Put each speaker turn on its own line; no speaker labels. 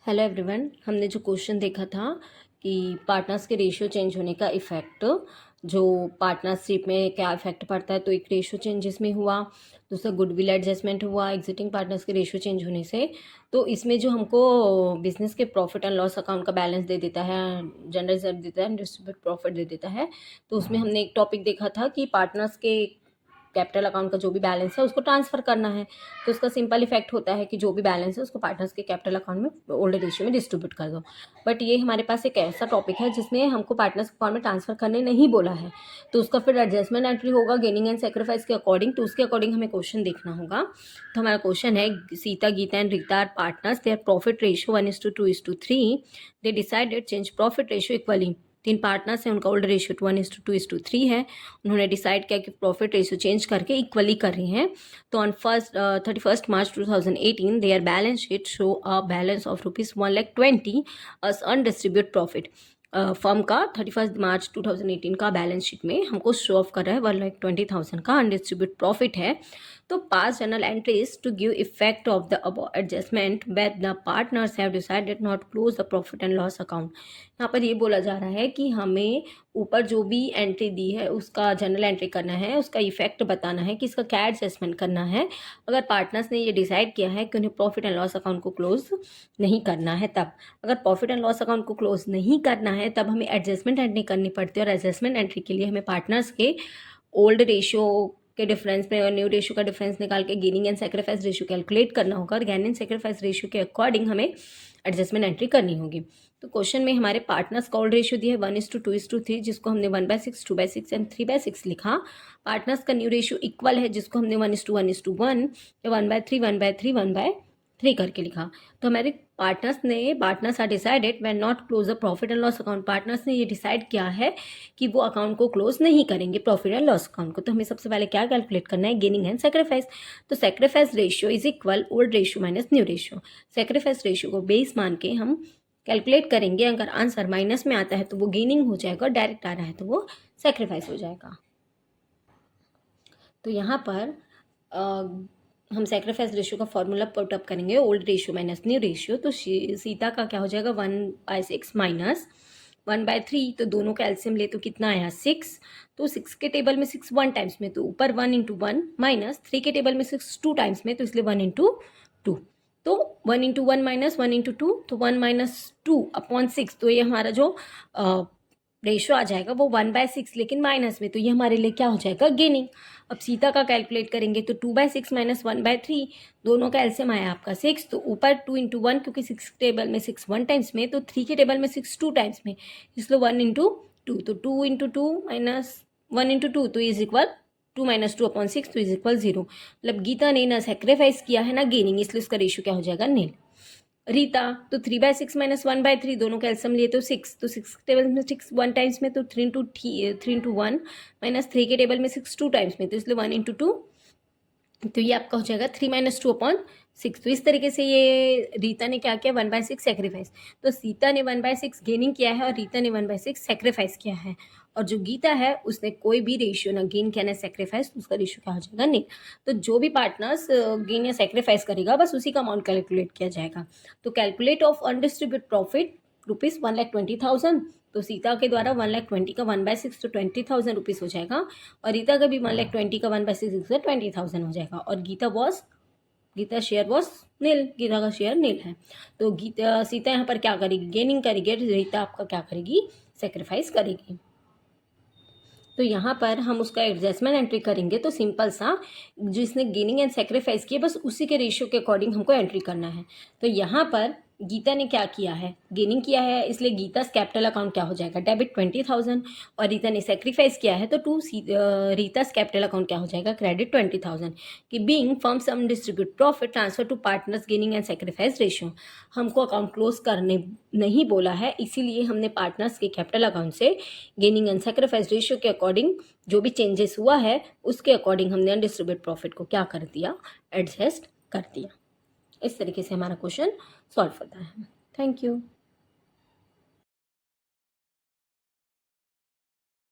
Hello everyone, हमने जो question देखा था कि पार्टनर्स के रेशियो चेंज होने का इफ़ेक्ट, जो पार्टनरशिप में क्या इफेक्ट पड़ता है। तो एक रेशियो चेंजेस में हुआ, दूसरा गुडविल एडजस्टमेंट हुआ एग्जिटिंग पार्टनर्स के रेशियो चेंज होने से। तो इसमें जो हमको बिजनेस के प्रॉफिट एंड लॉस अकाउंट का बैलेंस दे देता है, जनरल रिजर्व देता है, डिस्ट्रीब्यूट प्रॉफिट दे देता है। तो उसमें हमने एक टॉपिक देखा था कि पार्टनर्स के कैपिटल अकाउंट का जो भी बैलेंस है उसको ट्रांसफ़र करना है। तो उसका सिंपल इफेक्ट होता है कि जो भी बैलेंस है उसको पार्टनर्स के कैपिटल अकाउंट में ओल्ड रेशियो में डिस्ट्रीब्यूट कर दो। बट ये हमारे पास एक ऐसा टॉपिक है जिसमें हमको पार्टनर्स अकाउंट में ट्रांसफ़र करने नहीं बोला है, तो उसका फिर एडजस्टमेंट एंट्री होगा गेनिंग एंड सेक्रीफाइस के अकॉर्डिंग। तो उसके अकॉर्डिंग हमें क्वेश्चन देखना होगा। तो हमारा क्वेश्चन है, Sita, Gita and Rita are partners, their profit ratio 1:2:3, they decided change profit ratio equally. 3 partners हैं, उनका ओल्ड रेशियो 1:2:3 है। उन्होंने डिसाइड किया कि प्रॉफिट रेशियो चेंज करके इक्वली कर रही हैं। तो on 31st March 2018 their balance sheet show a balance of ₹1,20,000 as undistributed profit. Firm का 31 मार्च 2018 का बैलेंस शीट में हमको शो ऑफ कर रहा है 1,20,000 का अनडिस्ट्रीब्यूट प्रॉफिट है। तो pass journal entries to give effect of the above adjustment where the partners have decided not close the profit and loss account. यहाँ पर ये बोला जा रहा है कि हमें ऊपर जो भी एंट्री दी है उसका जर्नल एंट्री करना है, उसका इफेक्ट बताना है कि इसका क्या एडजस्टमेंट करना है। अगर पार्टनर्स ने ये डिसाइड किया है कि उन्हें प्रॉफिट एंड लॉस अकाउंट को क्लोज नहीं करना है, तब अगर प्रॉफिट एंड लॉस अकाउंट को क्लोज नहीं करना है तब हमें एडजस्टमेंट एंट्री करनी पड़ती है। और एडजस्टमेंट एंट्री के लिए हमें पार्टनर्स के ओल्ड रेशियो के डिफरेंस में और न्यू रेशियो का डिफरेंस निकाल के gaining and sacrifice ratio calculate करना होगा, और गेनिंग एंड सेक्रीफाइस रेशियो के अकॉर्डिंग हमें एडजस्टमेंट एंट्री करनी होगी। तो क्वेश्चन में हमारे पार्टनर्स का ओल्ड रेशियो दिया है 1:2:3, जिसको हमने 1/6, 2/6 एंड 3/6 लिखा। पार्टनर्स का न्यू रेशियो इक्वल है, जिसको हमने 1:1:1 या 1/3, 1/3, 1/3 करके लिखा। तो हमारे partners are decided when not close the profit and loss account. Partners ने ये डिसाइड किया है कि वो अकाउंट को क्लोज नहीं करेंगे, प्रॉफिट एंड लॉस अकाउंट को। तो हमें सबसे पहले क्या कैलकुलेट करना है, गेनिंग एंड सेक्रीफाइस। तो sacrifice ratio is equal old ratio minus new ratio. Sacrifice ratio को बेस मान के हम कैलकुलेट करेंगे। अगर आंसर माइनस में आता है तो वो गेनिंग हो जाएगा, और डायरेक्ट आ रहा है तो वो सेक्रीफाइस हो जाएगा। तो यहाँ पर हम सेक्रीफाइस रेशियो का फॉर्मूला पुट अप करेंगे, old ratio minus new ratio. तो सीता का क्या हो जाएगा, 1/6 माइनस 1/3। तो दोनों का एलसीएम ले तो कितना आया, 6। तो 6 के टेबल में 6 1 टाइम्स में, तो ऊपर 1 × 1 माइनस 3 के टेबल में 6 2 टाइम्स में, तो इसलिए 1 × 2। तो 1 × 1 माइनस 1 × 2, तो 1 - 2/6। तो ये हमारा जो रेशियो आ जाएगा वो 1/6, लेकिन माइनस में, तो ये हमारे लिए क्या हो जाएगा, गेनिंग। अब सीता का कैलकुलेट करेंगे तो 2/6 माइनस 1/3, दोनों का एलसीएम आया आपका 6। तो ऊपर 2 × 1, क्योंकि 6 टेबल में 6 1 टाइम्स में, तो 3 के टेबल में 6 2 टाइम्स में, इसलिए 1 × 2। तो 2 × 2 माइनस 1 × 2, तो इज इक्वल 2 - 2/6, तो इज इक्वल 0। मतलब गीता ने ना सेक्रीफाइस किया है ना गेनिंग, इसलिए उसका रेशियो क्या हो जाएगा, नील। रीता तो 3/6 माइनस 1/3, दोनों का एलसीएम लिए तो 6। तो 6 टेबल में 6 1 टाइम्स में, तो 3 × 1 माइनस 3 के टेबल में 6 2 टाइम्स में, तो इसलिए 1 × 2। तो ये आपका हो जाएगा 3 - 2/6। तो इस तरीके से ये रीता ने क्या किया, 1/6 सेक्रीफाइस। तो सीता ने 1/6 गेनिंग किया है और रीता ने 1/6 सेक्रीफाइस किया है। और जो गीता है उसने कोई भी रेशियो ना गेन किया ना सेक्रीफाइस, उसका रेशियो क्या हो जाएगा, नहीं। तो जो भी पार्टनर्स गेन या सेक्रीफाइस करेगा बस उसी का अमाउंट कैलकुलेट किया जाएगा। तो कैलकुलेट ऑफ अनडिस्ट्रीब्यूट प्रॉफिट ₹1,20,000। तो सीता के द्वारा 1,20,000 का 1/6 तो 20,000 रुपीज़ हो जाएगा, और रीता का भी 1,20,000 का 1/6 20,000 हो जाएगा। और गीता शेयर वॉज नील, गीता का शेयर नील है। तो सीता यहाँ पर क्या करेगी, गेनिंग करेगी, रीता आपका क्या करेगी, सेक्रीफाइस करेगी। तो यहाँ पर हम उसका एडजस्टमेंट एंट्री करेंगे। तो सिंपल सा, जिसने गेनिंग एंड सेक्रीफाइस किया बस उसी के रेशियो के अकॉर्डिंग हमको एंट्री करना है। तो यहाँ पर गीता ने क्या किया है, गेनिंग किया है, इसलिए गीता कैपिटल अकाउंट क्या हो जाएगा, डेबिट 20,000। और रीता ने सेक्रीफाइस किया है तो रीता कैपिटल अकाउंट क्या हो जाएगा, क्रेडिट 20,000। कि being firm sum distribute profit transfer to partners gaining and sacrifice ratio. हमको अकाउंट क्लोज करने नहीं बोला है, इसीलिए हमने पार्टनर्स के कैपिटल अकाउंट से गेनिंग एंड सेक्रीफाइस रेशियो के अकॉर्डिंग जो भी चेंजेस हुआ है उसके अकॉर्डिंग हमने अनडिस्ट्रीब्यूट प्रॉफिट को क्या कर दिया, एडजस्ट कर दिया। इस तरीके से हमारा क्वेश्चन सॉल्व होता है। Thank you.